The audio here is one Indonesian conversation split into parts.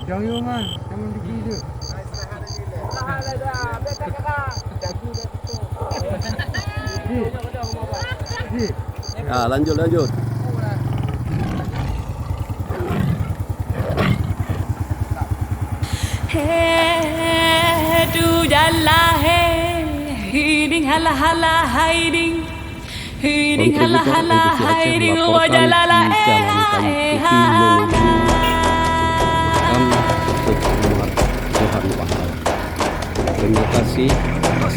Jangan man, jangan digila. Lanjut. Hey, du jalla hey, hiding hala hiding. Hiding hala hiding wajalala Terima kasih atas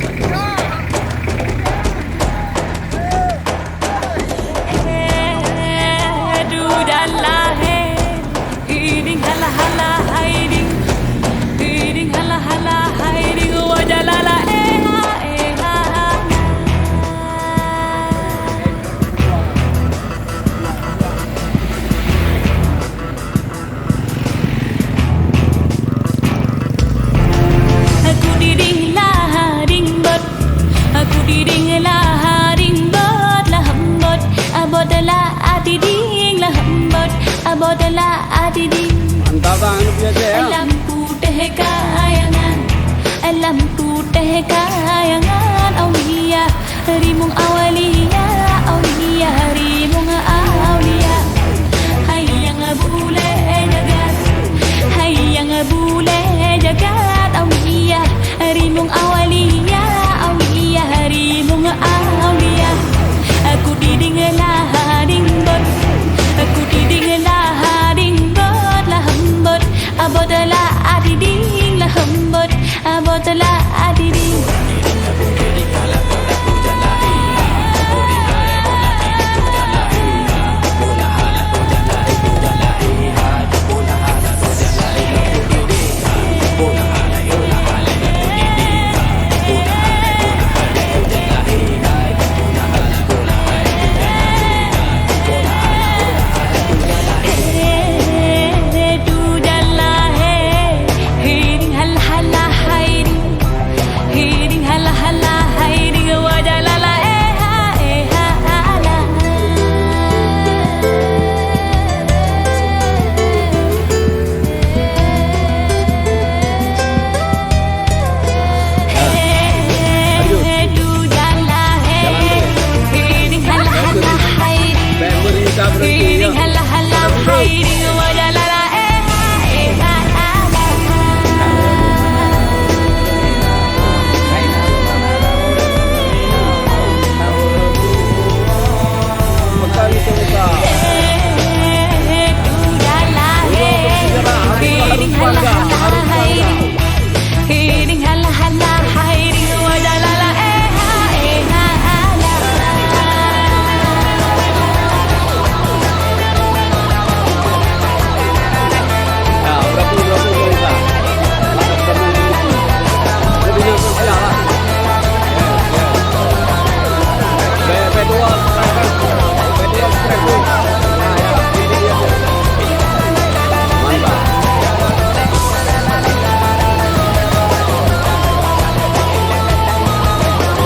du jalla hey, hiding hala hiding. Hiding hala hiding wajalala mantap bang, ya. Lampu teh kayangan aulia rimung awalia aulia rimung aulia hayang bule jagat aulia rimung awalia aulia rimung aulia aku diding lah dingbot lah hembot abodala adiding lah hembot abodala adiding hiding hala hiding